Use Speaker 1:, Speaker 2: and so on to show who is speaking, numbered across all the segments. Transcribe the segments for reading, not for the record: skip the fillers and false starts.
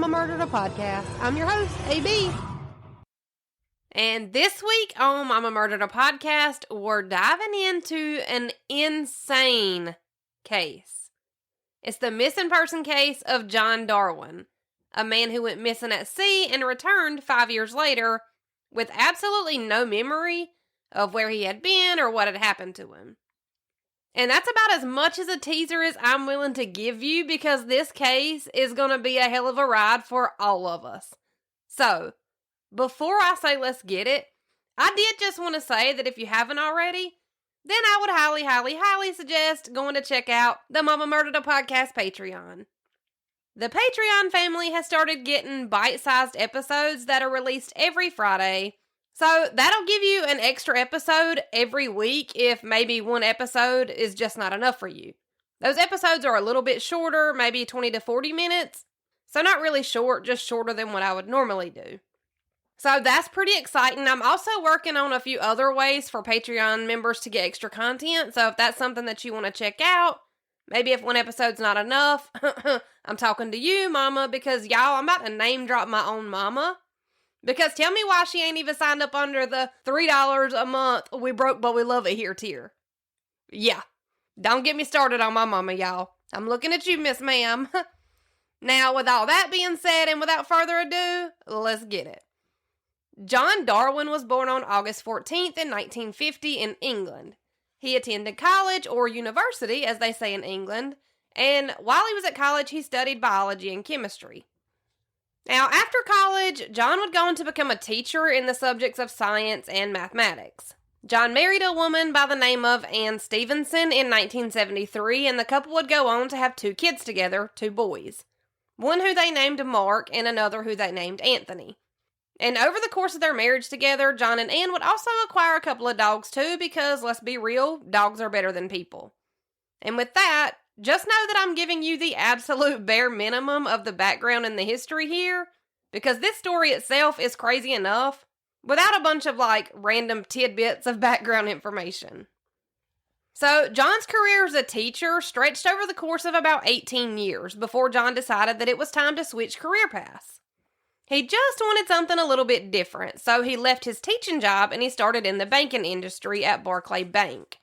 Speaker 1: Mama Murdered a Podcast. I'm your host, AB. And this week on Mama Murdered a Podcast, we're diving into an insane case. It's the missing person case of John Darwin, a man who went missing at sea and returned 5 years later with absolutely no memory of where he had been or what had happened to him. And that's about as much as a teaser as I'm willing to give you, because this case is going to be a hell of a ride for all of us. So, before I say let's get it, I did just want to say that if you haven't already, then I would highly suggest going to check out the Mama Murdered a Podcast Patreon. The Patreon family has started getting bite-sized episodes that are released every Friday. So that'll give you an extra episode every week if maybe one episode is just not enough for you. Those episodes are a little bit shorter, maybe 20 to 40 minutes. So not really short, just shorter than what I would normally do. So that's pretty exciting. I'm also working on a few other ways for Patreon members to get extra content. So if that's something that you want to check out, maybe if one episode's not enough, I'm talking to you, mama, because y'all, I'm about to name drop my own mama. Because tell me why she ain't even signed up under the $3 a month, we broke but we love it here tier. Yeah, don't get me started on my mama, y'all. I'm looking at you, Miss Ma'am. Now, with all that being said, and without further ado, let's get it. John Darwin was born on August 14th in 1950 in England. He attended college, or university, as they say in England, and while he was at college, he studied biology and chemistry. Now, after college, John would go on to become a teacher in the subjects of science and mathematics. John married a woman by the name of Anne Stevenson in 1973, and the couple would go on to have 2 kids together, 2 boys. One who they named Mark, and another who they named Anthony. And over the course of their marriage together, John and Anne would also acquire a couple of dogs too, because, let's be real, dogs are better than people. And with that, just know that I'm giving you the absolute bare minimum of the background and the history here, because this story itself is crazy enough without a bunch of, random tidbits of background information. So, John's career as a teacher stretched over the course of about 18 years before John decided that it was time to switch career paths. He just wanted something a little bit different, so he left his teaching job and he started in the banking industry at Barclay Bank.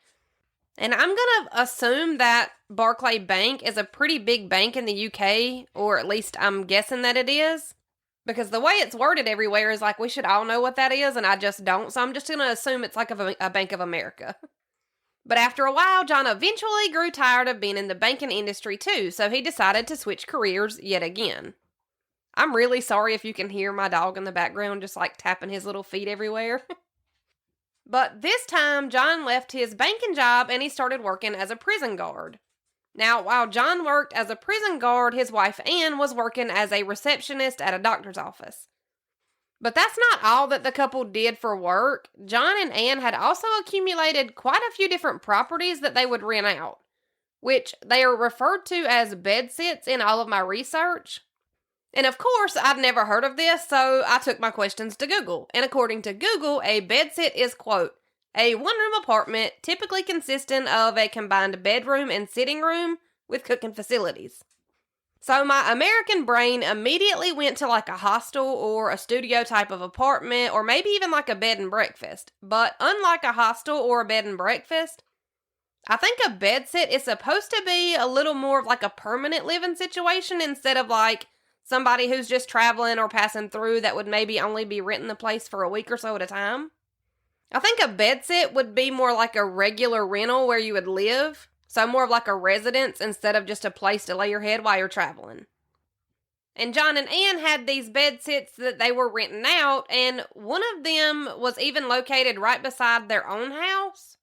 Speaker 1: And I'm going to assume that Barclay Bank is a pretty big bank in the UK, or at least I'm guessing that it is. Because the way it's worded everywhere is like we should all know what that is, and I just don't, so I'm just going to assume it's like a Bank of America. But after a while, John eventually grew tired of being in the banking industry too, so he decided to switch careers yet again. I'm really sorry if you can hear my dog in the background just tapping his little feet everywhere. But this time, John left his banking job and he started working as a prison guard. Now, while John worked as a prison guard, his wife Anne was working as a receptionist at a doctor's office. But that's not all that the couple did for work. John and Anne had also accumulated quite a few different properties that they would rent out, which they are referred to as bedsit in all of my research. And of course, I'd never heard of this, so I took my questions to Google. And according to Google, a bedsit is, quote, a one-room apartment typically consisting of a combined bedroom and sitting room with cooking facilities. So my American brain immediately went to a hostel or a studio type of apartment, or maybe even a bed and breakfast. But unlike a hostel or a bed and breakfast, I think a bedsit is supposed to be a little more of a permanent living situation instead of somebody who's just traveling or passing through that would maybe only be renting the place for a week or so at a time. I think a bedsit would be more like a regular rental where you would live, so more of a residence instead of just a place to lay your head while you're traveling. And John and Anne had these bedsits that they were renting out, and one of them was even located right beside their own house.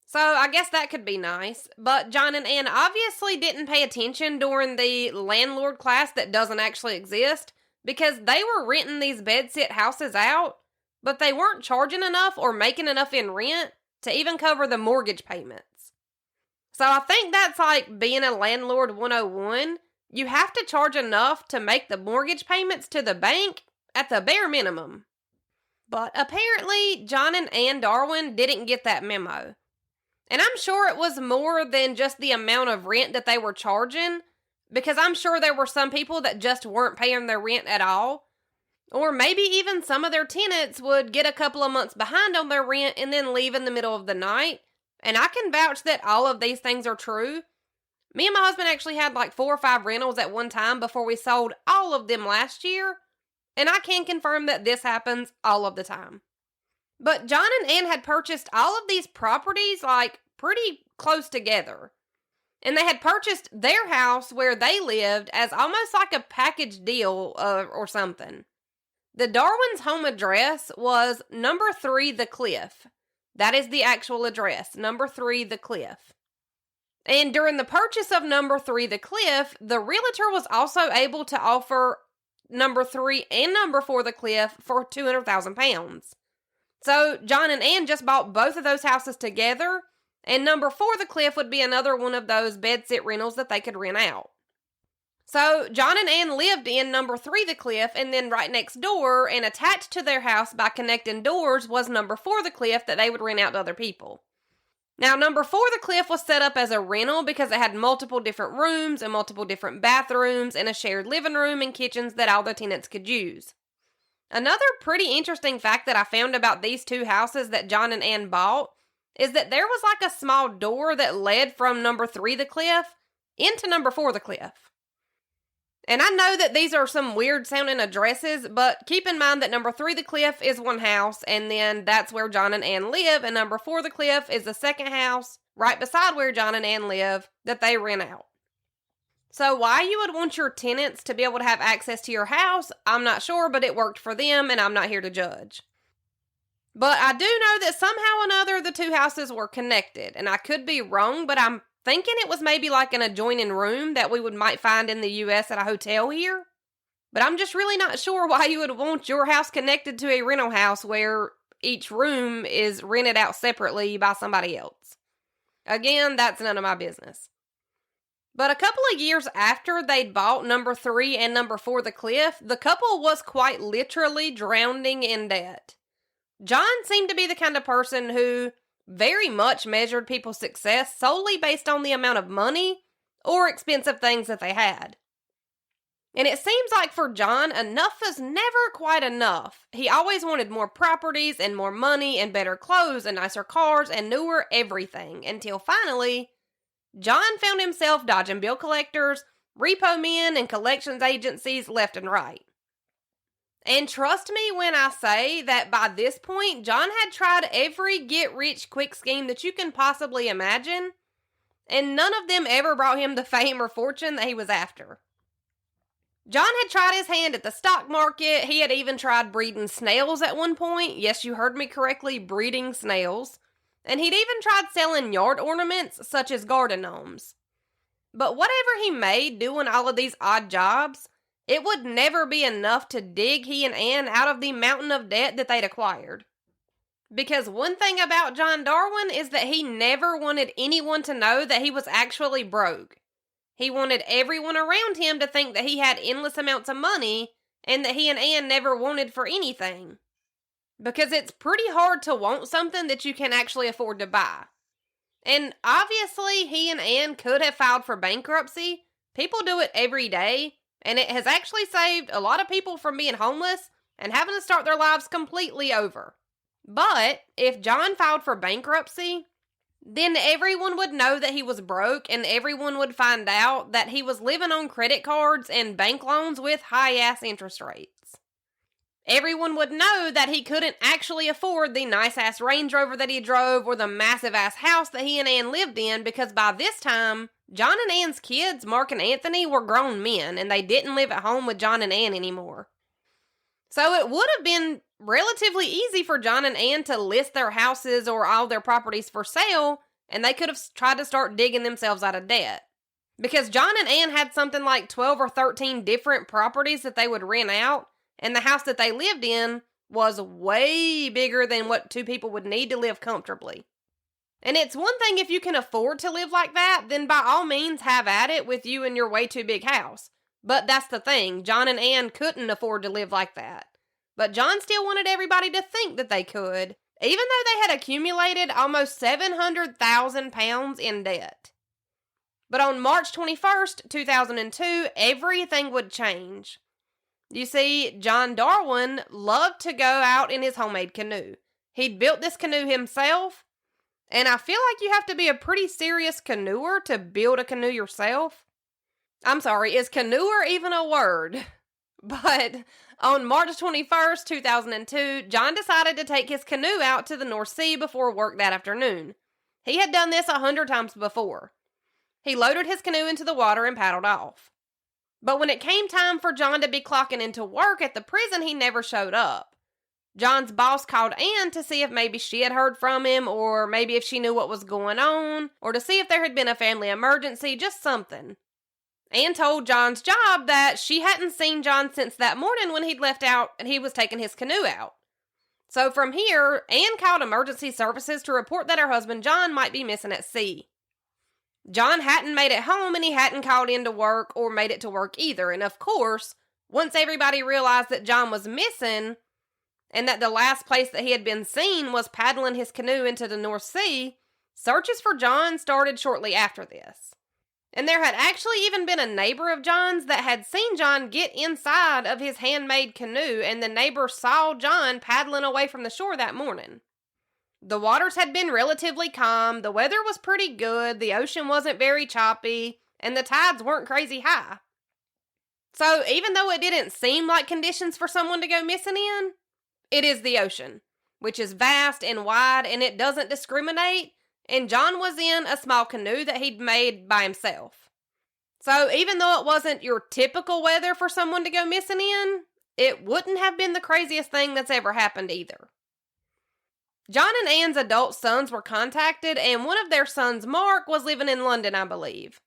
Speaker 1: So I guess that could be nice, but John and Anne obviously didn't pay attention during the landlord class that doesn't actually exist, because they were renting these bedsit houses out, but they weren't charging enough or making enough in rent to even cover the mortgage payments. So I think that's being a landlord 101. You have to charge enough to make the mortgage payments to the bank at the bare minimum. But apparently, John and Anne Darwin didn't get that memo. And I'm sure it was more than just the amount of rent that they were charging, Because I'm sure there were some people that just weren't paying their rent at all. Or maybe even some of their tenants would get a couple of months behind on their rent and then leave in the middle of the night. And I can vouch that all of these things are true. Me and my husband actually had like 4 or 5 rentals at one time before we sold all of them last year. And I can confirm that this happens all of the time. But John and Ann had purchased all of these properties like pretty close together. And they had purchased their house where they lived as almost like a package deal or something. The Darwin's home address was number 3 The Cliff. That is the actual address, number 3 The Cliff. And during the purchase of number 3 The Cliff, the realtor was also able to offer number 3 and number 4 The Cliff for £200,000. So John and Ann just bought both of those houses together, and number 4 The Cliff would be another one of those bed-sit rentals that they could rent out. So John and Ann lived in number 3 The Cliff, and then right next door and attached to their house by connecting doors was number 4 The Cliff that they would rent out to other people. Now, number 4 The Cliff was set up as a rental because it had multiple different rooms and multiple different bathrooms and a shared living room and kitchens that all the tenants could use. Another pretty interesting fact that I found about these two houses that John and Ann bought is that there was like a small door that led from number 3 The Cliff into number 4 The Cliff. And I know that these are some weird sounding addresses, but keep in mind that number 3 The Cliff is one house, and then that's where John and Ann live, and number 4 The Cliff is the second house right beside where John and Ann live that they rent out. So why you would want your tenants to be able to have access to your house, I'm not sure, but it worked for them, and I'm not here to judge. But I do know that somehow or another the two houses were connected, and I could be wrong, but I'm thinking it was maybe like an adjoining room that we might find in the U.S. at a hotel here. But I'm just really not sure why you would want your house connected to a rental house where each room is rented out separately by somebody else. Again, that's none of my business. But a couple of years after they'd bought number 3 and number 4 The Cliff, the couple was quite literally drowning in debt. John seemed to be the kind of person who very much measured people's success solely based on the amount of money or expensive things that they had. And it seems like for John, enough was never quite enough. He always wanted more properties and more money and better clothes and nicer cars and newer everything until finally, John found himself dodging bill collectors, repo men, and collections agencies left and right. And trust me when I say that by this point, John had tried every get-rich-quick scheme that you can possibly imagine, and none of them ever brought him the fame or fortune that he was after. John had tried his hand at the stock market. He had even tried breeding snails at one point. Yes, you heard me correctly, breeding snails. And he'd even tried selling yard ornaments, such as garden gnomes. But whatever he made doing all of these odd jobs, it would never be enough to dig he and Ann out of the mountain of debt that they'd acquired. Because one thing about John Darwin is that he never wanted anyone to know that he was actually broke. He wanted everyone around him to think that he had endless amounts of money and that he and Ann never wanted for anything. Because it's pretty hard to want something that you can actually afford to buy. And obviously, he and Ann could have filed for bankruptcy. People do it every day, and it has actually saved a lot of people from being homeless and having to start their lives completely over. But if John filed for bankruptcy, then everyone would know that he was broke, and everyone would find out that he was living on credit cards and bank loans with high-ass interest rates. Everyone would know that he couldn't actually afford the nice-ass Range Rover that he drove or the massive-ass house that he and Ann lived in because by this time, John and Ann's kids, Mark and Anthony, were grown men and they didn't live at home with John and Ann anymore. So it would have been relatively easy for John and Ann to list their houses or all their properties for sale, and they could have tried to start digging themselves out of debt. Because John and Ann had something like 12 or 13 different properties that they would rent out, and the house that they lived in was way bigger than what two people would need to live comfortably. And it's one thing if you can afford to live like that, then by all means have at it with you and your way too big house. But that's the thing, John and Ann couldn't afford to live like that. But John still wanted everybody to think that they could, even though they had accumulated almost 700,000 pounds in debt. But on March 21st, 2002, everything would change. You see, John Darwin loved to go out in his homemade canoe. He'd built this canoe himself, and I feel like you have to be a pretty serious canoeer to build a canoe yourself. I'm sorry, is canoeer even a word? But on March 21st, 2002, John decided to take his canoe out to the North Sea before work that afternoon. He had done this 100 times before. He loaded his canoe into the water and paddled off. But when it came time for John to be clocking into work at the prison, he never showed up. John's boss called Anne to see if maybe she had heard from him, or maybe if she knew what was going on, or to see if there had been a family emergency, just something. Anne told John's job that she hadn't seen John since that morning when he'd left out and he was taking his canoe out. So from here, Anne called emergency services to report that her husband John might be missing at sea. John hadn't made it home, and he hadn't called in to work or made it to work either. And of course, once everybody realized that John was missing and that the last place that he had been seen was paddling his canoe into the North Sea, searches for John started shortly after this. And there had actually even been a neighbor of John's that had seen John get inside of his handmade canoe, and the neighbor saw John paddling away from the shore that morning. The waters had been relatively calm, the weather was pretty good, the ocean wasn't very choppy, and the tides weren't crazy high. So even though it didn't seem like conditions for someone to go missing in, it is the ocean, which is vast and wide, and it doesn't discriminate, and John was in a small canoe that he'd made by himself. So even though it wasn't your typical weather for someone to go missing in, it wouldn't have been the craziest thing that's ever happened either. John and Anne's adult sons were contacted, and one of their sons, Mark, was living in London, I believe.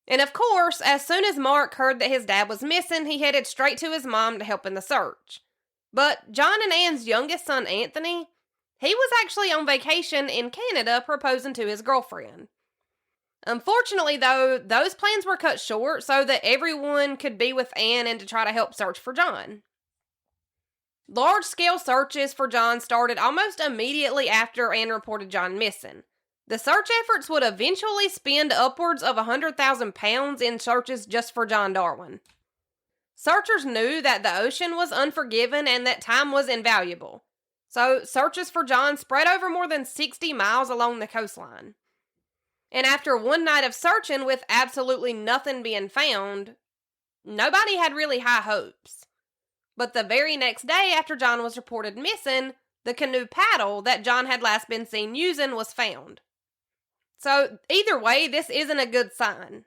Speaker 1: And of course, as soon as Mark heard that his dad was missing, he headed straight to his mom to help in the search. But John and Anne's youngest son, Anthony, he was actually on vacation in Canada proposing to his girlfriend. Unfortunately, though, those plans were cut short so that everyone could be with Anne and to try to help search for John. Large-scale searches for John started almost immediately after Anne reported John missing. The search efforts would eventually spend upwards of £100,000 in searches just for John Darwin. Searchers knew that the ocean was unforgiving and that time was invaluable. So searches for John spread over more than 60 miles along the coastline. And after one night of searching with absolutely nothing being found, nobody had really high hopes. But the very next day after John was reported missing, the canoe paddle that John had last been seen using was found. So either way, this isn't a good sign.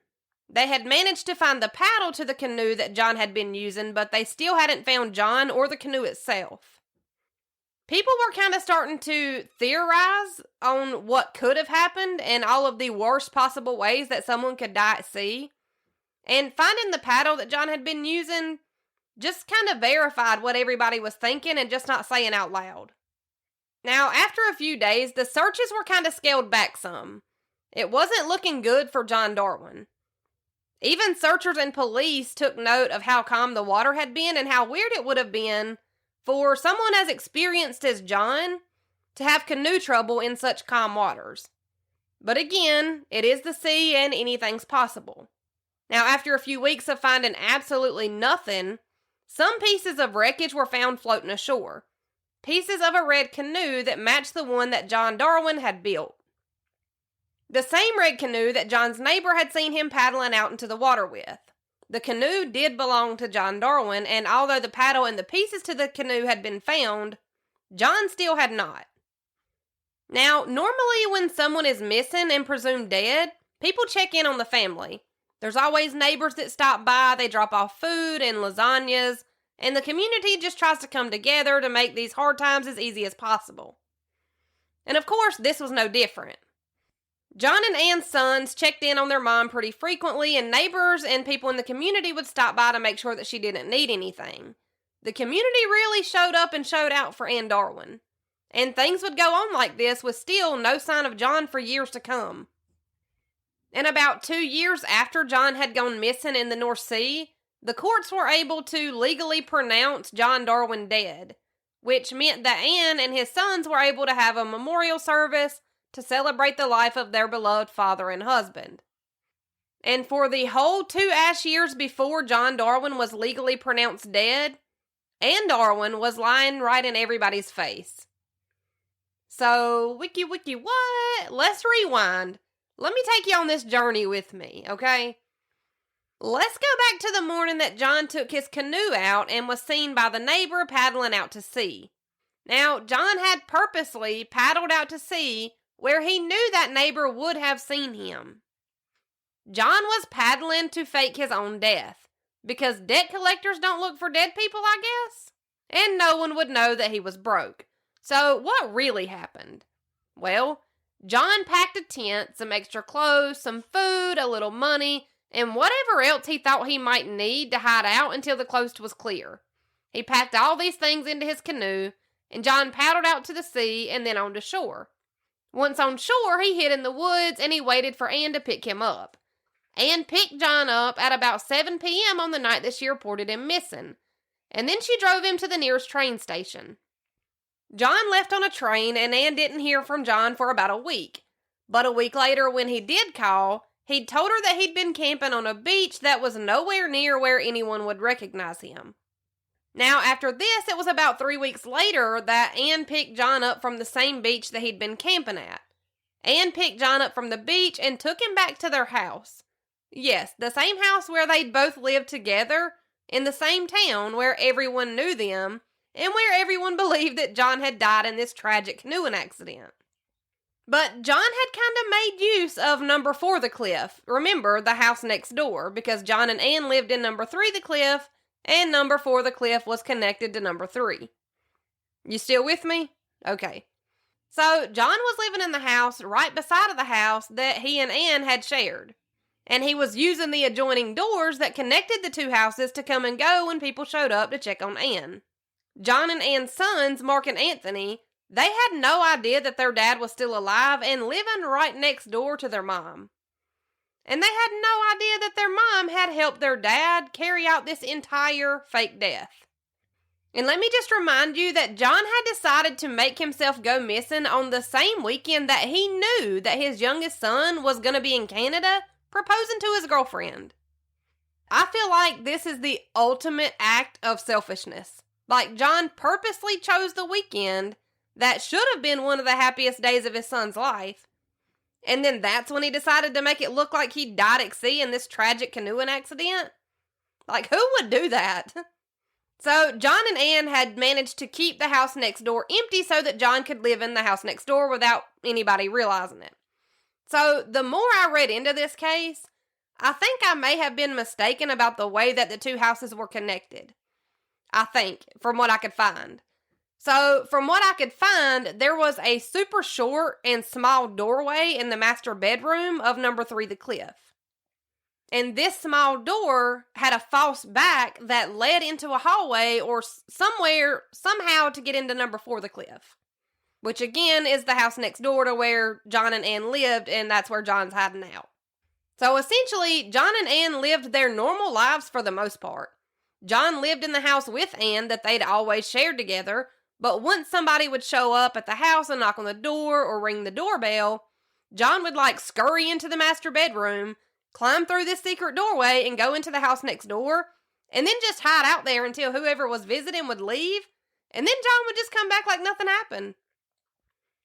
Speaker 1: They had managed to find the paddle to the canoe that John had been using, but they still hadn't found John or the canoe itself. People were kind of starting to theorize on what could have happened and all of the worst possible ways that someone could die at sea. And finding the paddle that John had been using just kind of verified what everybody was thinking and just not saying out loud. Now, after a few days, the searches were kind of scaled back some. It wasn't looking good for John Darwin. Even searchers and police took note of how calm the water had been and how weird it would have been for someone as experienced as John to have canoe trouble in such calm waters. But again, it is the sea and anything's possible. Now, after a few weeks of finding absolutely nothing, some pieces of wreckage were found floating ashore. Pieces of a red canoe that matched the one that John Darwin had built. The same red canoe that John's neighbor had seen him paddling out into the water with. The canoe did belong to John Darwin, and although the paddle and the pieces to the canoe had been found, John still had not. Now, normally when someone is missing and presumed dead, people check in on the family. There's always neighbors that stop by, they drop off food and lasagnas, and the community just tries to come together to make these hard times as easy as possible. And of course, this was no different. John and Anne's sons checked in on their mom pretty frequently, and neighbors and people in the community would stop by to make sure that she didn't need anything. The community really showed up and showed out for Anne Darwin. And things would go on like this with still no sign of John for years to come. And about 2 years after John had gone missing in the North Sea, the courts were able to legally pronounce John Darwin dead, which meant that Anne and his sons were able to have a memorial service to celebrate the life of their beloved father and husband. And for the whole 2 years before John Darwin was legally pronounced dead, Anne Darwin was lying right in everybody's face. So, wiki what? Let's rewind. Let me take you on this journey with me, okay? Let's go back to the morning that John took his canoe out and was seen by the neighbor paddling out to sea. Now, John had purposely paddled out to sea where he knew that neighbor would have seen him. John was paddling to fake his own death, because debt collectors don't look for dead people, I guess. And no one would know that he was broke. So what really happened? Well, John packed a tent, some extra clothes, some food, a little money, and whatever else he thought he might need to hide out until the coast was clear. He packed all these things into his canoe, and John paddled out to the sea and then onto shore. Once on shore, he hid in the woods and he waited for Anne to pick him up. Anne picked John up at about 7 p.m. on the night that she reported him missing, and then she drove him to the nearest train station. John left on a train, and Anne didn't hear from John for about a week. But a week later, when he did call, he'd told her that he'd been camping on a beach that was nowhere near where anyone would recognize him. Now, after this, it was about 3 weeks later that Anne picked John up from the same beach that he'd been camping at. Anne picked John up from the beach and took him back to their house. Yes, the same house where they'd both lived together, in the same town where everyone knew them, and where everyone believed that John had died in this tragic canoeing accident. But John had kind of made use of number 4 the cliff, remember, the house next door, because John and Anne lived in number 3 the cliff, and number 4 the cliff was connected to number 3. You still with me? Okay. So John was living in the house right beside of the house that he and Anne had shared. And he was using the adjoining doors that connected the two houses to come and go when people showed up to check on Anne. John and Anne's sons, Mark and Anthony, they had no idea that their dad was still alive and living right next door to their mom. And they had no idea that their mom had helped their dad carry out this entire fake death. And let me just remind you that John had decided to make himself go missing on the same weekend that he knew that his youngest son was going to be in Canada proposing to his girlfriend. I feel like this is the ultimate act of selfishness. Like, John purposely chose the weekend that should have been one of the happiest days of his son's life. And then that's when he decided to make it look like he died at sea in this tragic canoeing accident. Like, who would do that? So, John and Anne had managed to keep the house next door empty so that John could live in the house next door without anybody realizing it. So, the more I read into this case, I think I may have been mistaken about the way that the two houses were connected. I think, from what I could find. So, from what I could find, there was a super short and small doorway in the master bedroom of number 3 the cliff. And this small door had a false back that led into a hallway or somewhere, somehow to get into number 4 the cliff. Which again is the house next door to where John and Anne lived, and that's where John's hiding out. So essentially, John and Anne lived their normal lives for the most part. John lived in the house with Anne that they'd always shared together, but once somebody would show up at the house and knock on the door or ring the doorbell, John would scurry into the master bedroom, climb through this secret doorway and go into the house next door, and then just hide out there until whoever was visiting would leave, and then John would just come back like nothing happened.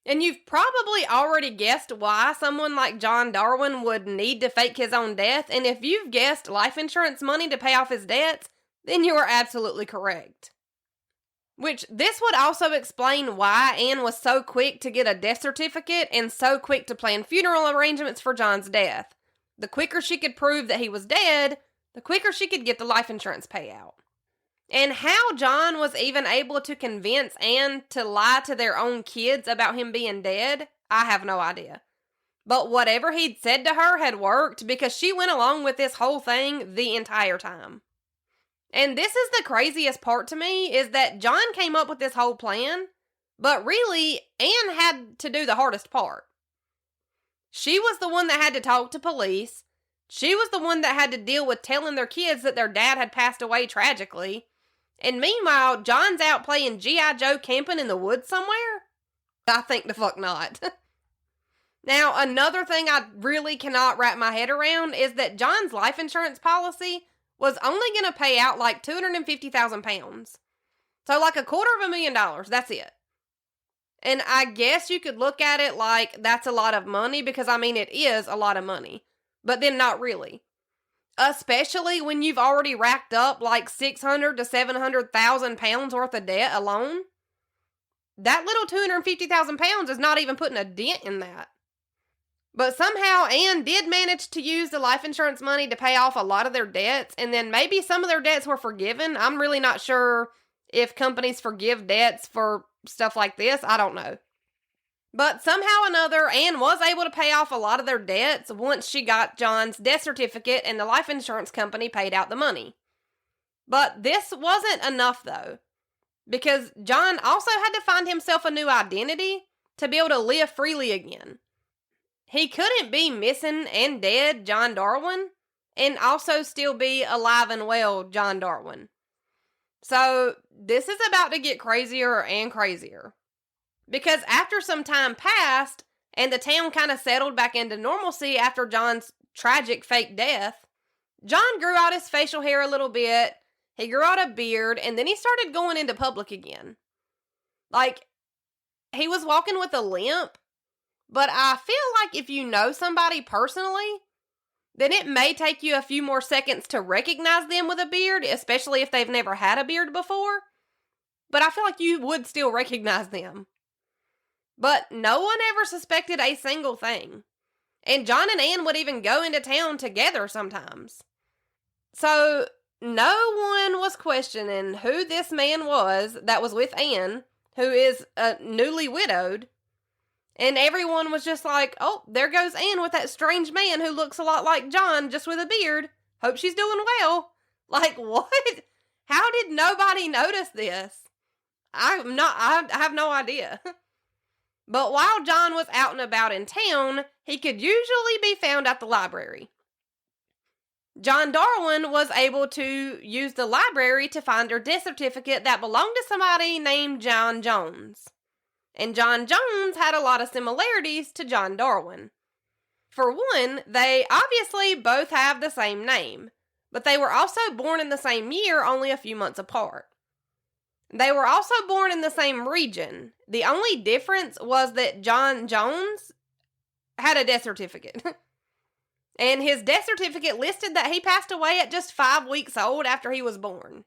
Speaker 1: And you've probably already guessed why someone like John Darwin would need to fake his own death, and if you've guessed life insurance money to pay off his debts, then you are absolutely correct. Which, this would also explain why Anne was so quick to get a death certificate and so quick to plan funeral arrangements for John's death. The quicker she could prove that he was dead, the quicker she could get the life insurance payout. And how John was even able to convince Anne to lie to their own kids about him being dead, I have no idea. But whatever he'd said to her had worked because she went along with this whole thing the entire time. And this is the craziest part to me, is that John came up with this whole plan, but really, Anne had to do the hardest part. She was the one that had to talk to police. She was the one that had to deal with telling their kids that their dad had passed away tragically. And meanwhile, John's out playing G.I. Joe camping in the woods somewhere? I think the fuck not. Now, another thing I really cannot wrap my head around is that John's life insurance policy was only going to pay out like £250,000. So like $250,000, that's it. And I guess you could look at it like that's a lot of money because, I mean, it is a lot of money. But then not really. Especially when you've already racked up like 600 to 700,000 pounds worth of debt alone. That little 250,000 pounds is not even putting a dent in that. But somehow Anne did manage to use the life insurance money to pay off a lot of their debts, and then maybe some of their debts were forgiven. I'm really not sure if companies forgive debts for stuff like this. I don't know. But somehow or another, Anne was able to pay off a lot of their debts once she got John's death certificate and the life insurance company paid out the money. But this wasn't enough, though, because John also had to find himself a new identity to be able to live freely again. He couldn't be missing and dead John Darwin and also still be alive and well John Darwin. So this is about to get crazier and crazier. Because after some time passed and the town kind of settled back into normalcy after John's tragic fake death, John grew out his facial hair a little bit, he grew out a beard, and then he started going into public again. Like, he was walking with a limp, but I feel like if you know somebody personally, then it may take you a few more seconds to recognize them with a beard, especially if they've never had a beard before. But I feel like you would still recognize them. But no one ever suspected a single thing. And John and Anne would even go into town together sometimes. So no one was questioning who this man was that was with Anne, who is newly widowed. And everyone was just like, oh, there goes Anne with that strange man who looks a lot like John, just with a beard. Hope she's doing well. Like, what? How did nobody notice this? I have no idea. But while John was out and about in town, he could usually be found at the library. John Darwin was able to use the library to find her death certificate that belonged to somebody named John Jones. And John Jones had a lot of similarities to John Darwin. For one, they obviously both have the same name, but they were also born in the same year, only a few months apart. They were also born in the same region. The only difference was that John Jones had a death certificate. And his death certificate listed that he passed away at just 5 weeks old after he was born.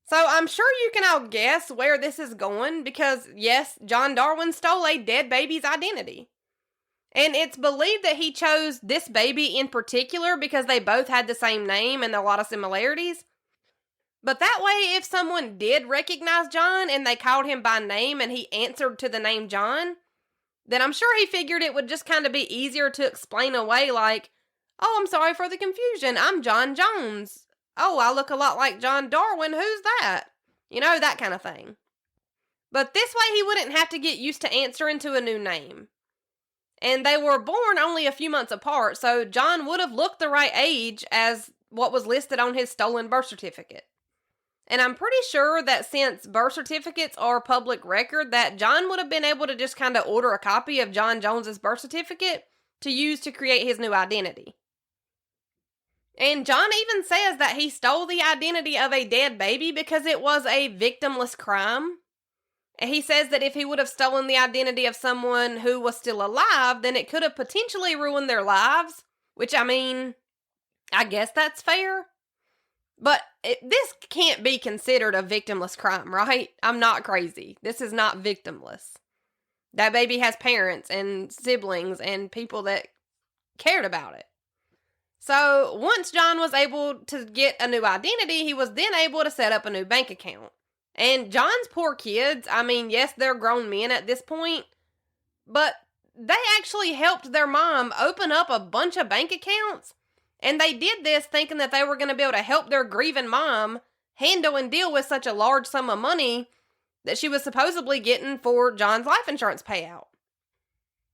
Speaker 1: So I'm sure you can all guess where this is going because, yes, John Darwin stole a dead baby's identity. And it's believed that he chose this baby in particular because they both had the same name and a lot of similarities. But that way, if someone did recognize John and they called him by name and he answered to the name John, then I'm sure he figured it would just kind of be easier to explain away like, oh, I'm sorry for the confusion. I'm John Jones. Oh, I look a lot like John Darwin. Who's that? You know, that kind of thing. But this way he wouldn't have to get used to answering to a new name. And they were born only a few months apart, so John would have looked the right age as what was listed on his stolen birth certificate. And I'm pretty sure that since birth certificates are public record, that John would have been able to just kind of order a copy of John Jones's birth certificate to use to create his new identity. And John even says that he stole the identity of a dead baby because it was a victimless crime. And he says that if he would have stolen the identity of someone who was still alive, then it could have potentially ruined their lives. Which, I mean, I guess that's fair. But this can't be considered a victimless crime, right? I'm not crazy. This is not victimless. That baby has parents and siblings and people that cared about it. So once John was able to get a new identity, he was then able to set up a new bank account. And John's poor kids, I mean, yes, they're grown men at this point, but they actually helped their mom open up a bunch of bank accounts. And they did this thinking that they were going to be able to help their grieving mom handle and deal with such a large sum of money that she was supposedly getting for John's life insurance payout.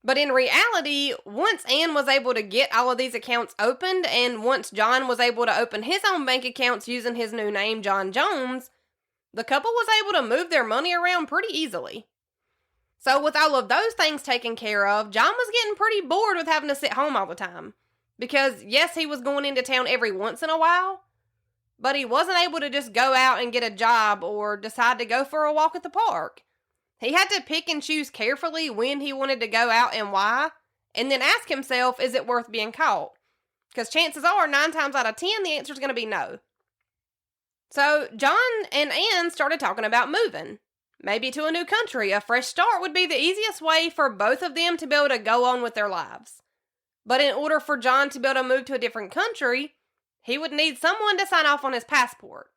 Speaker 1: But in reality, once Anne was able to get all of these accounts opened, and once John was able to open his own bank accounts using his new name, John Jones, the couple was able to move their money around pretty easily. So with all of those things taken care of, John was getting pretty bored with having to sit home all the time. Because yes, he was going into town every once in a while, but he wasn't able to just go out and get a job or decide to go for a walk at the park. He had to pick and choose carefully when he wanted to go out and why, and then ask himself, is it worth being caught? Because chances are, 9 times out of 10, the answer is going to be no. So John and Anne started talking about moving. Maybe to a new country. A fresh start would be the easiest way for both of them to be able to go on with their lives. But in order for John to be able to move to a different country, he would need someone to sign off on his passport.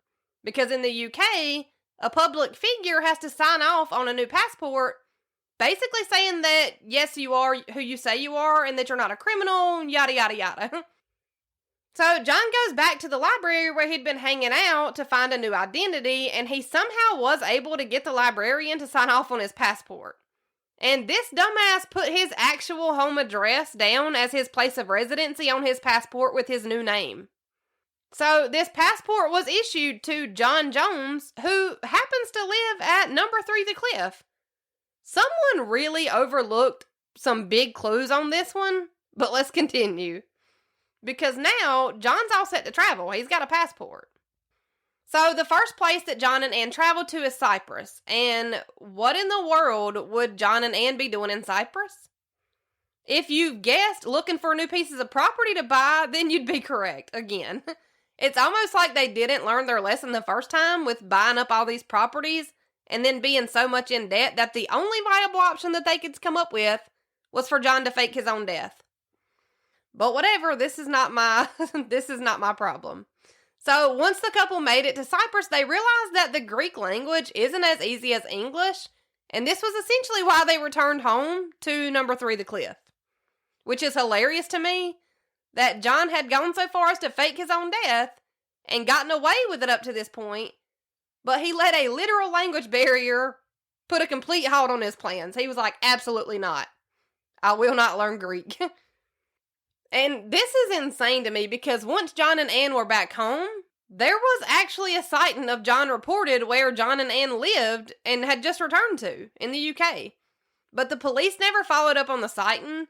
Speaker 1: Because in the UK, a public figure has to sign off on a new passport, basically saying that, yes, you are who you say you are and that you're not a criminal, yada, yada, yada. So John goes back to the library where he'd been hanging out to find a new identity, and he somehow was able to get the librarian to sign off on his passport. And this dumbass put his actual home address down as his place of residency on his passport with his new name. So this passport was issued to John Jones, who happens to live at number 3 The Cliff. Someone really overlooked some big clues on this one, but let's continue. Because now, John's all set to travel. He's got a passport. So the first place that John and Anne traveled to is Cyprus. And what in the world would John and Anne be doing in Cyprus? If you've guessed looking for new pieces of property to buy, then you'd be correct. Again, it's almost like they didn't learn their lesson the first time with buying up all these properties and then being so much in debt that the only viable option that they could come up with was for John to fake his own death. But whatever, this is not my problem. So once the couple made it to Cyprus, they realized that the Greek language isn't as easy as English, and this was essentially why they returned home to number 3 The Cliff. Which is hilarious to me, that John had gone so far as to fake his own death and gotten away with it up to this point, but he let a literal language barrier put a complete halt on his plans. He was like, absolutely not. I will not learn Greek. And this is insane to me because once John and Anne were back home, there was actually a sighting of John reported where John and Anne lived and had just returned to in the UK. But the police never followed up on the sighting,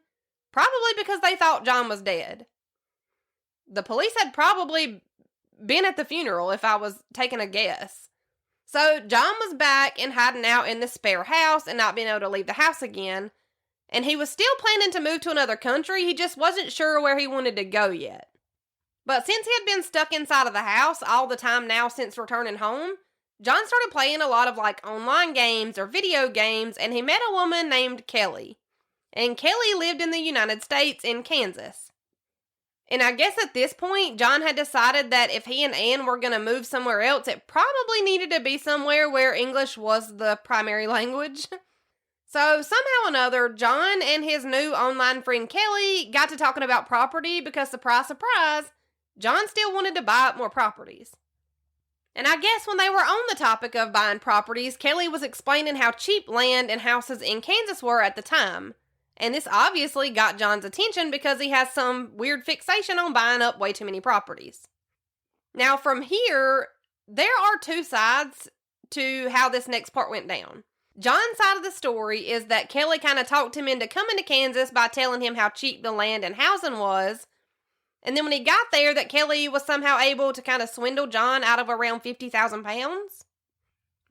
Speaker 1: probably because they thought John was dead. The police had probably been at the funeral if I was taking a guess. So John was back and hiding out in the spare house and not being able to leave the house again. And he was still planning to move to another country, he just wasn't sure where he wanted to go yet. But since he had been stuck inside of the house all the time now since returning home, John started playing a lot of online games or video games, and he met a woman named Kelly. And Kelly lived in the United States in Kansas. And I guess at this point, John had decided that if he and Anne were going to move somewhere else, it probably needed to be somewhere where English was the primary language. So somehow or another, John and his new online friend Kelly got to talking about property because, surprise, surprise, John still wanted to buy up more properties. And I guess when they were on the topic of buying properties, Kelly was explaining how cheap land and houses in Kansas were at the time. And this obviously got John's attention because he has some weird fixation on buying up way too many properties. Now from here, there are 2 sides to how this next part went down. John's side of the story is that Kelly kind of talked him into coming to Kansas by telling him how cheap the land and housing was. And then when he got there, that Kelly was somehow able to kind of swindle John out of around 50,000 pounds.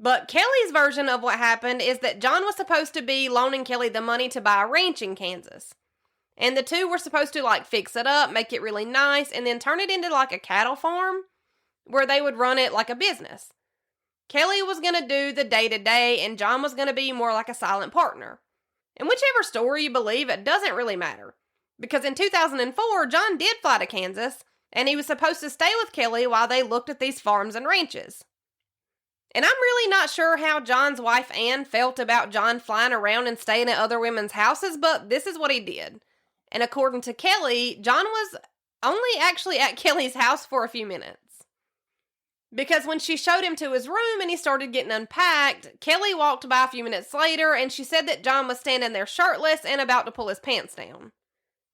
Speaker 1: But Kelly's version of what happened is that John was supposed to be loaning Kelly the money to buy a ranch in Kansas. And the two were supposed to fix it up, make it really nice, and then turn it into a cattle farm where they would run it like a business. Kelly was going to do the day-to-day, and John was going to be more like a silent partner. And whichever story you believe, it doesn't really matter. Because in 2004, John did fly to Kansas, and he was supposed to stay with Kelly while they looked at these farms and ranches. And I'm really not sure how John's wife Anne felt about John flying around and staying at other women's houses, but this is what he did. And according to Kelly, John was only actually at Kelly's house for a few minutes. Because when she showed him to his room and he started getting unpacked, Kelly walked by a few minutes later and she said that John was standing there shirtless and about to pull his pants down.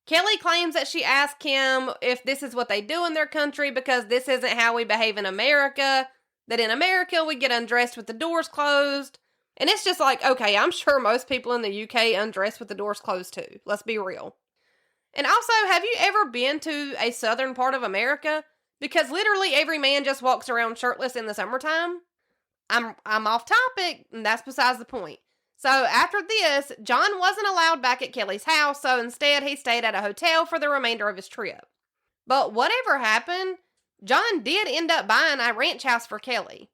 Speaker 1: Kelly claims that she asked him if this is what they do in their country because this isn't how we behave in America, that in America we get undressed with the doors closed, And it's just like, okay, I'm sure most people in the UK undress with the doors closed too. Let's be real. And also, have you ever been to a southern part of America? Because literally every man just walks around shirtless in the summertime. I'm off topic, and that's besides the point. So after this, John wasn't allowed back at Kelly's house, so instead he stayed at a hotel for the remainder of his trip. But whatever happened, John did end up buying a ranch house for Kelly.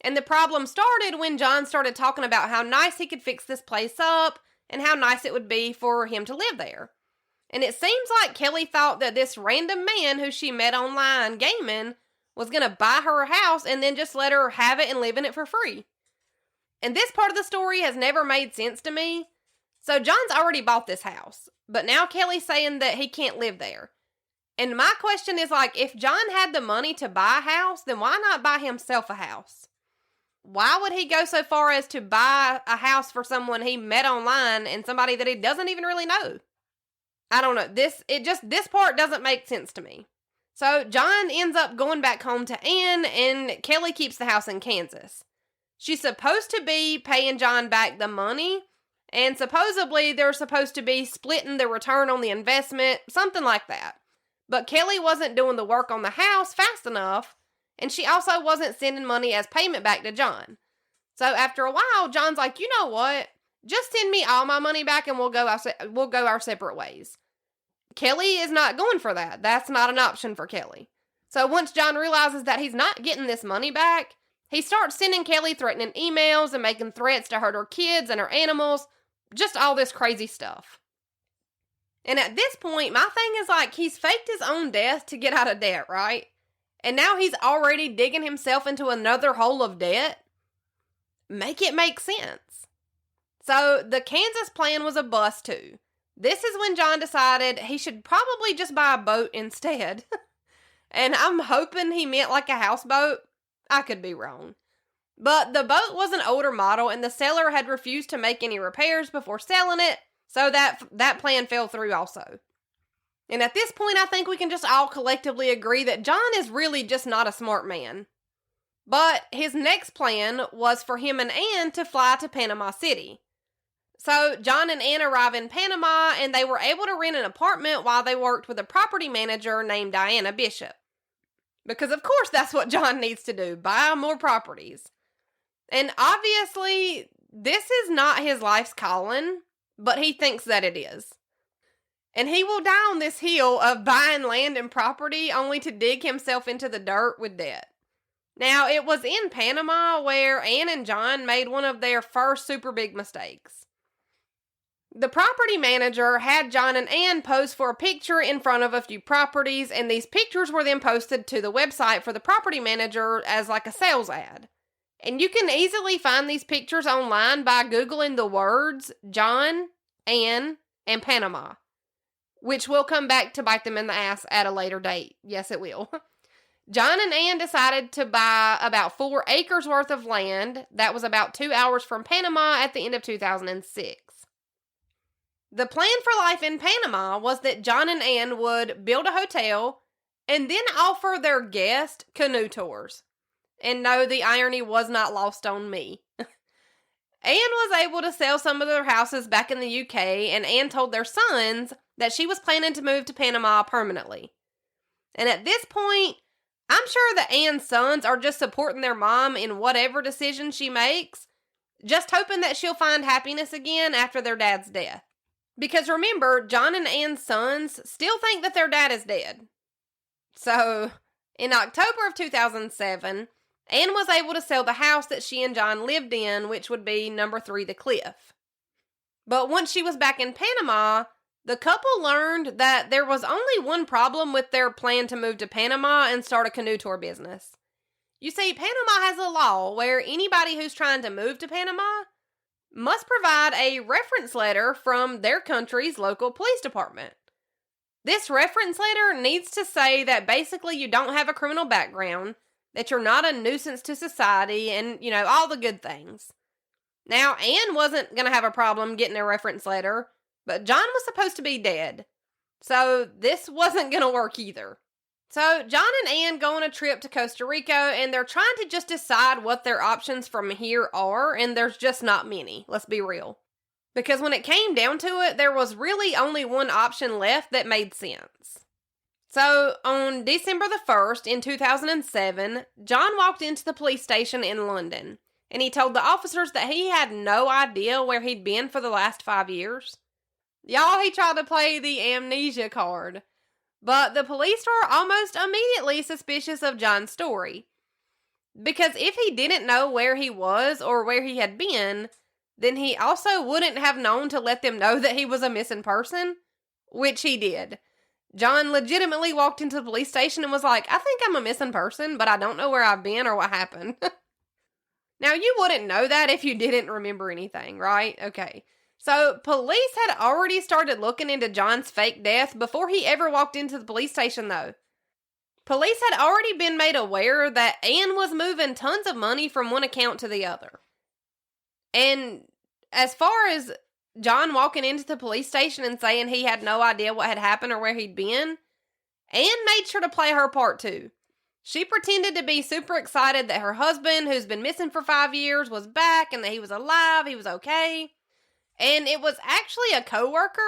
Speaker 1: And the problem started when John started talking about how nice he could fix this place up and how nice it would be for him to live there. And it seems like Kelly thought that this random man who she met online gaming was going to buy her a house and then just let her have it and live in it for free. And this part of the story has never made sense to me. So John's already bought this house, but now Kelly's saying that he can't live there. And my question is like, if John had the money to buy a house, then why not buy himself a house? Why would he go so far as to buy a house for someone he met online and somebody that he doesn't even really know? I don't know. This part doesn't make sense to me. So John ends up going back home to Ann, and Kelly keeps the house in Kansas. She's supposed to be paying John back the money, and supposedly they're supposed to be splitting the return on the investment, something like that. But Kelly wasn't doing the work on the house fast enough, and she also wasn't sending money as payment back to John. So after a while, John's like, you know what? Just send me all my money back and we'll go our separate ways. Kelly is not going for that. That's not an option for Kelly. So once John realizes that he's not getting this money back, he starts sending Kelly threatening emails and making threats to hurt her kids and her animals. Just all this crazy stuff. And at this point, my thing is like, he's faked his own death to get out of debt, right? And now he's already digging himself into another hole of debt. Make it make sense. So the Kansas plan was a bust too. This is when John decided he should probably just buy a boat instead. And I'm hoping he meant like a houseboat. I could be wrong. But the boat was an older model and the seller had refused to make any repairs before selling it, so that plan fell through also. And at this point, I think we can just all collectively agree that John is really just not a smart man. But his next plan was for him and Ann to fly to Panama City. So John and Ann arrive in Panama, and they were able to rent an apartment while they worked with a property manager named Diana Bishop. Because of course that's what John needs to do, buy more properties. And obviously, this is not his life's calling, but he thinks that it is. And he will die on this hill of buying land and property only to dig himself into the dirt with debt. Now, it was in Panama where Ann and John made one of their first super big mistakes. The property manager had John and Ann pose for a picture in front of a few properties, and these pictures were then posted to the website for the property manager as like a sales ad. And you can easily find these pictures online by Googling the words John, Ann, and Panama, which will come back to bite them in the ass at a later date. Yes, it will. John and Ann decided to buy about 4 acres worth of land that was about 2 hours from Panama at the end of 2006. The plan for life in Panama was that John and Ann would build a hotel and then offer their guests canoe tours. And no, the irony was not lost on me. Ann was able to sell some of their houses back in the UK, and Ann told their sons that she was planning to move to Panama permanently. And at this point, I'm sure that Ann's sons are just supporting their mom in whatever decision she makes, just hoping that she'll find happiness again after their dad's death. Because remember, John and Ann's sons still think that their dad is dead. So, in October of 2007, Ann was able to sell the house that she and John lived in, which would be number 3 The Cliff. But once she was back in Panama, the couple learned that there was only one problem with their plan to move to Panama and start a canoe tour business. You see, Panama has a law where anybody who's trying to move to Panama must provide a reference letter from their country's local police department. This reference letter needs to say that basically you don't have a criminal background, that you're not a nuisance to society, and, all the good things. Now, Ann wasn't going to have a problem getting a reference letter, but John was supposed to be dead. So this wasn't going to work either. So John and Ann go on a trip to Costa Rica, and they're trying to just decide what their options from here are, and there's just not many, let's be real. Because when it came down to it, there was really only one option left that made sense. So, on December the 1st, in 2007, John walked into the police station in London, and he told the officers that he had no idea where he'd been for the last 5 years. Y'all, he tried to play the amnesia card. But the police were almost immediately suspicious of John's story. Because if he didn't know where he was or where he had been, then he also wouldn't have known to let them know that he was a missing person, which he did. John legitimately walked into the police station and was like, I think I'm a missing person, but I don't know where I've been or what happened. Now, you wouldn't know that if you didn't remember anything, right? Okay. So, police had already started looking into John's fake death before he ever walked into the police station, though. Police had already been made aware that Ann was moving tons of money from one account to the other. And as far as John walking into the police station and saying he had no idea what had happened or where he'd been, Ann made sure to play her part too. She pretended to be super excited that her husband, who's been missing for 5 years, was back and that he was alive, he was okay. And it was actually a co-worker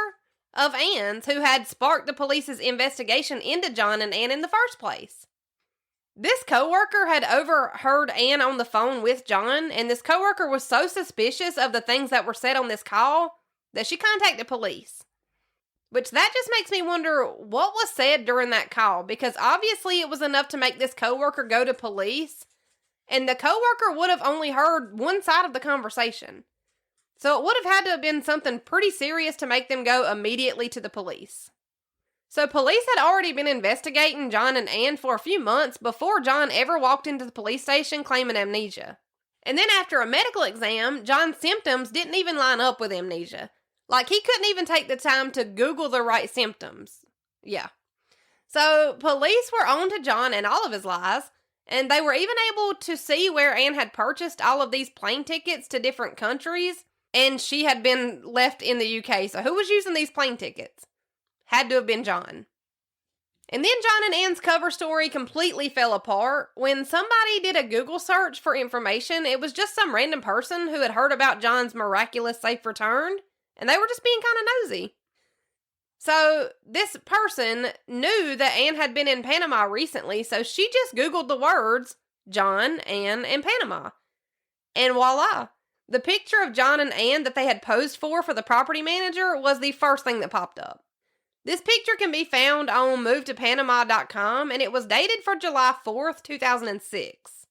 Speaker 1: of Ann's who had sparked the police's investigation into John and Ann in the first place. This co-worker had overheard Ann on the phone with John, and this co-worker was so suspicious of the things that were said on this call that she contacted police. Which that just makes me wonder what was said during that call, because obviously it was enough to make this co-worker go to police, and the co-worker would have only heard one side of the conversation. So it would have had to have been something pretty serious to make them go immediately to the police. So police had already been investigating John and Ann for a few months before John ever walked into the police station claiming amnesia. And then after a medical exam, John's symptoms didn't even line up with amnesia. Like, he couldn't even take the time to Google the right symptoms. Yeah. So police were on to John and all of his lies, and they were even able to see where Ann had purchased all of these plane tickets to different countries. And she had been left in the UK. So who was using these plane tickets? Had to have been John. And then John and Ann's cover story completely fell apart. When somebody did a Google search for information, it was just some random person who had heard about John's miraculous safe return. And they were just being kind of nosy. So this person knew that Ann had been in Panama recently. So she just Googled the words John, Ann, and Panama. And voila. The picture of John and Ann that they had posed for the property manager was the first thing that popped up. This picture can be found on movetopanama.com, and it was dated for July 4th, 2006.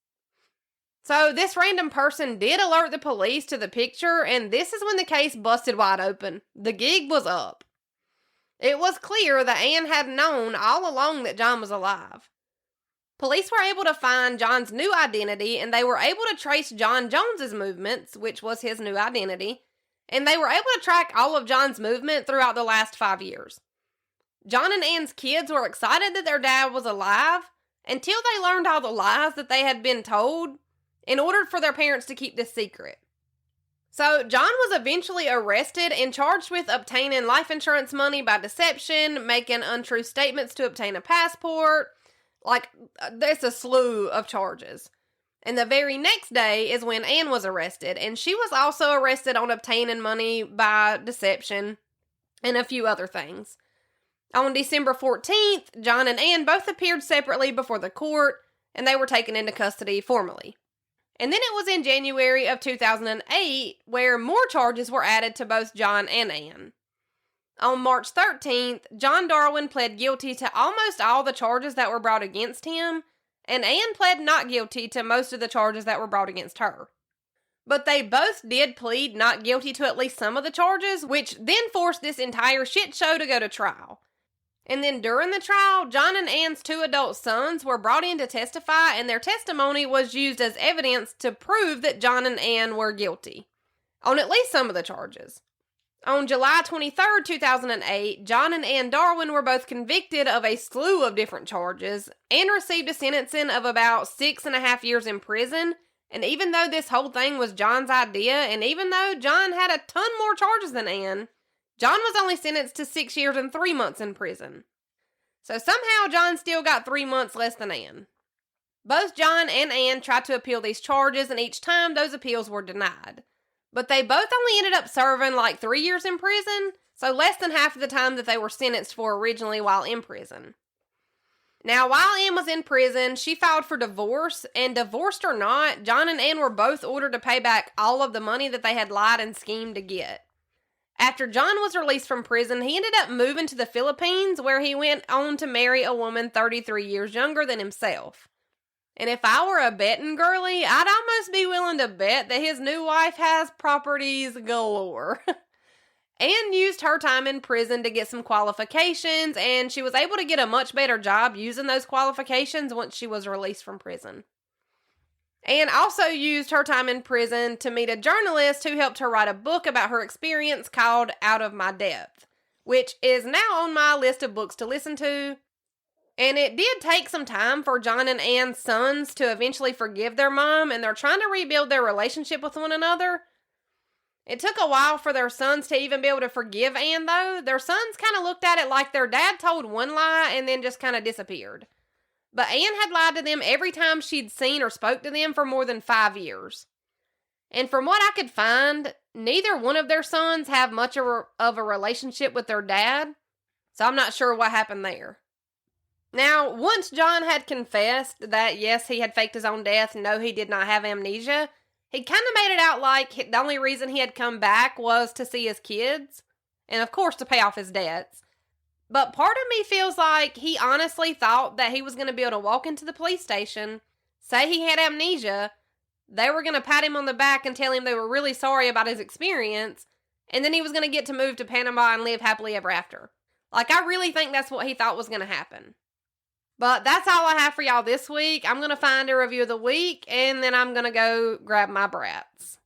Speaker 1: So this random person did alert the police to the picture, and this is when the case busted wide open. The gig was up. It was clear that Ann had known all along that John was alive. Police were able to find John's new identity, and they were able to trace John Jones's movements, which was his new identity, and they were able to track all of John's movement throughout the last 5 years. John and Ann's kids were excited that their dad was alive until they learned all the lies that they had been told in order for their parents to keep this secret. So John was eventually arrested and charged with obtaining life insurance money by deception, making untrue statements to obtain a passport. Like, there's a slew of charges. And the very next day is when Ann was arrested, and she was also arrested on obtaining money by deception and a few other things. On December 14th, John and Ann both appeared separately before the court, and they were taken into custody formally. And then it was in January of 2008 where more charges were added to both John and Ann. On March 13th, John Darwin pled guilty to almost all the charges that were brought against him, and Ann pled not guilty to most of the charges that were brought against her. But they both did plead not guilty to at least some of the charges, which then forced this entire shit show to go to trial. And then during the trial, John and Ann's 2 adult sons were brought in to testify, and their testimony was used as evidence to prove that John and Ann were guilty on at least some of the charges. On July 23rd, 2008, John and Ann Darwin were both convicted of a slew of different charges and received a sentencing of about 6.5 years in prison. And even though this whole thing was John's idea, and even though John had a ton more charges than Ann, John was only sentenced to 6 years and 3 months in prison. So somehow John still got 3 months less than Anne. Both John and Anne tried to appeal these charges, and each time those appeals were denied. But they both only ended up serving like 3 years in prison, so less than half of the time that they were sentenced for originally while in prison. Now, while Anne was in prison, she filed for divorce, and divorced or not, John and Anne were both ordered to pay back all of the money that they had lied and schemed to get. After John was released from prison, he ended up moving to the Philippines, where he went on to marry a woman 33 years younger than himself. And if I were a betting girly, I'd almost be willing to bet that his new wife has properties galore. Anne used her time in prison to get some qualifications, and she was able to get a much better job using those qualifications once she was released from prison. Anne also used her time in prison to meet a journalist who helped her write a book about her experience called Out of My Depth, which is now on my list of books to listen to. And it did take some time for John and Anne's sons to eventually forgive their mom, and they're trying to rebuild their relationship with one another. It took a while for their sons to even be able to forgive Anne, though. Their sons kind of looked at it like their dad told one lie and then just kind of disappeared. But Anne had lied to them every time she'd seen or spoke to them for more than 5 years. And from what I could find, neither one of their sons have much of a relationship with their dad, so I'm not sure what happened there. Now, once John had confessed that, yes, he had faked his own death, no, he did not have amnesia, he kind of made it out like the only reason he had come back was to see his kids, and of course to pay off his debts. But part of me feels like he honestly thought that he was going to be able to walk into the police station, say he had amnesia, they were going to pat him on the back and tell him they were really sorry about his experience, and then he was going to get to move to Panama and live happily ever after. Like, I really think that's what he thought was going to happen. But that's all I have for y'all this week. I'm going to find a review of the week, and then I'm going to go grab my brats.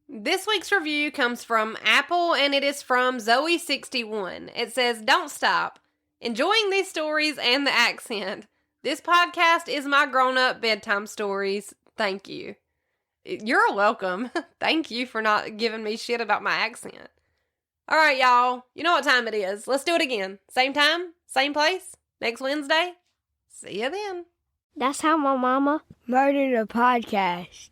Speaker 1: This week's review comes from Apple, and it is from Zoe61. It says, "Don't stop. Enjoying these stories and the accent. This podcast is my grown-up bedtime stories. Thank you." You're welcome. Thank you for not giving me shit about my accent. All right, y'all. You know what time it is. Let's do it again. Same time, same place, next Wednesday. See you then.
Speaker 2: That's how my mama murdered a podcast.